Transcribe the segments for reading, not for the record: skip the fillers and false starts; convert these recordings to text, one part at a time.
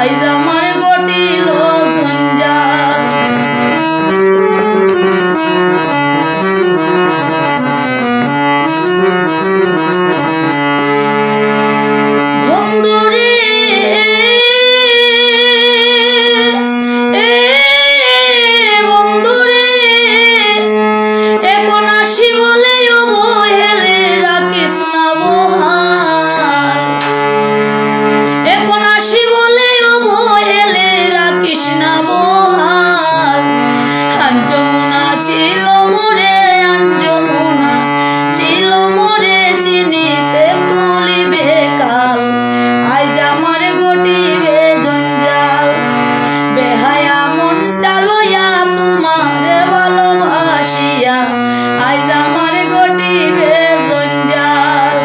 আইজ আমার ঘটিল জঞ্জাল। বন্ধুরে বন্ধুরে এখন আসি বলে অবহেলে রাখিস না বহাল। এখন আসি বলে অবহেলে রাখিস না বহাল। আঞ্জমনা ছিল মোরে, আঞ্জমনা ছিল মোরে, চিনিতে তুলিবে কাল। আইজ আমার ঘটিবে জঞ্জাল। বেহায়া মনটা লইয়া তোমার ভালোবাসিয়া আইজ আমার ঘটিবে জঞ্জাল।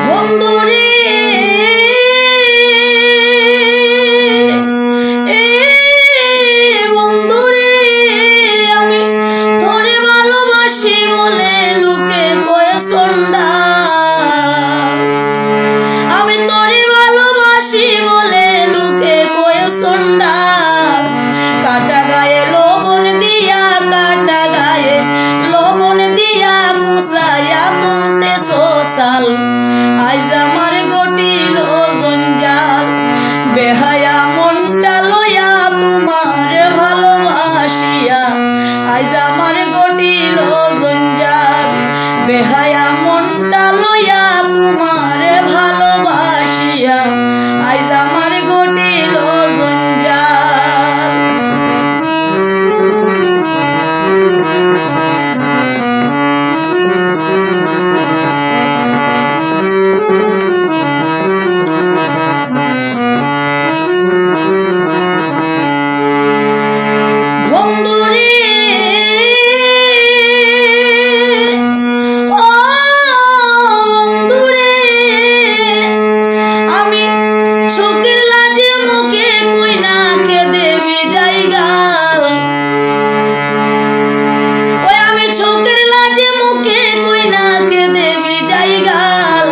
বন্ধুরে বন্ধুরে আমি তোরে ভালোবাসি বলে লোকে কয়ে চন্ডাল। আমি তোরে ভালোবাসি বলে লোকে কয়ে চন্ডাল। কাটা গায়ে লবণ দিয়া, কাটা গায়ে লবণ দিয়া কুসাইয়া তুলতে সোসাল। আইজ আমার ঘটিল জঞ্জাল। বেহায়া মনটা লইয়া তোমার ভালোবাসিয়া আইজ আমার ঘটিল জঞ্জাল। বেহায়া মনটা লইয়া তোমার ভালোবাসিয়া আইজ আমার ঘটিল জঞ্জাল। বন্ধুরে ও বন্ধুরে আমি চোখের লাজে মুখে কইনা খেদে বিজাই গাল। ওই আমি চোখের লাজে মুখে কইনা খেদে বিজাই গাল।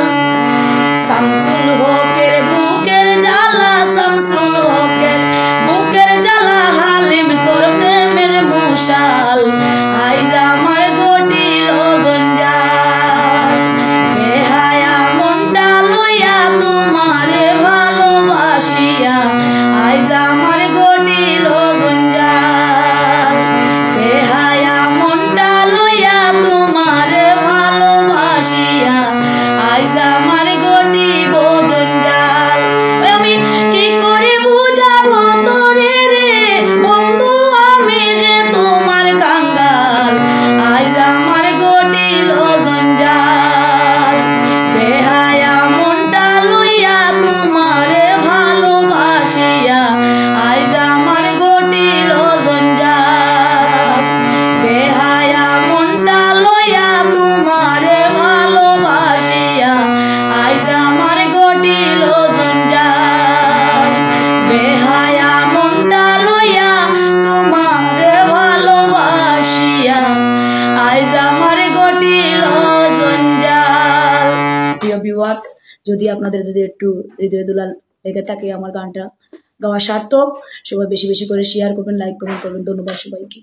শামসুল হকের বুকের জ্বালা, শামসুল হকের বুকের জ্বালা, হালিম তোর প্রেমের মশাল। আইজ আমার ঘটিল জঞ্জাল। বেহায়া মনটা লইয়া তোমারে ভালোবাসিয়া আইজ আমার ঘটিল জঞ্জাল। বেহায়া মনটা লইয়া তোমারে ভালোবাসিয়া আইজ আমার ঘটিব জঞ্জাল। আমি কি করে বুঝাবো তোরে রে বন্ধু, আমি যে তোমার কাঙ্গাল। আইজ আমার ঘটিল জঞ্জাল। বেহায়া মনটা লইয়া তোমারে ভালোবাসিয়া আইজ আমার ঘটিল জঞ্জাল। বেহায়া মনটা লইয়া তোমারে ভালোবাসিয়া আইজ আমার ঘটিল জঞ্জাল। বেহায়া মনটা লইয়া তোমারে ভালোবাসিয়া আইজ আমার ঘটিল জঞ্জাল। প্রিয় ভিউয়ার্স, যদি আপনাদের যদি একটু হৃদয় দুলাল লেগে থাকে আমার গানটা গাওয়া সার্থক, সবাই বেশি বেশি করে শেয়ার করবেন, লাইক কমেন্ট করবেন। ধন্যবাদ সবাইকে।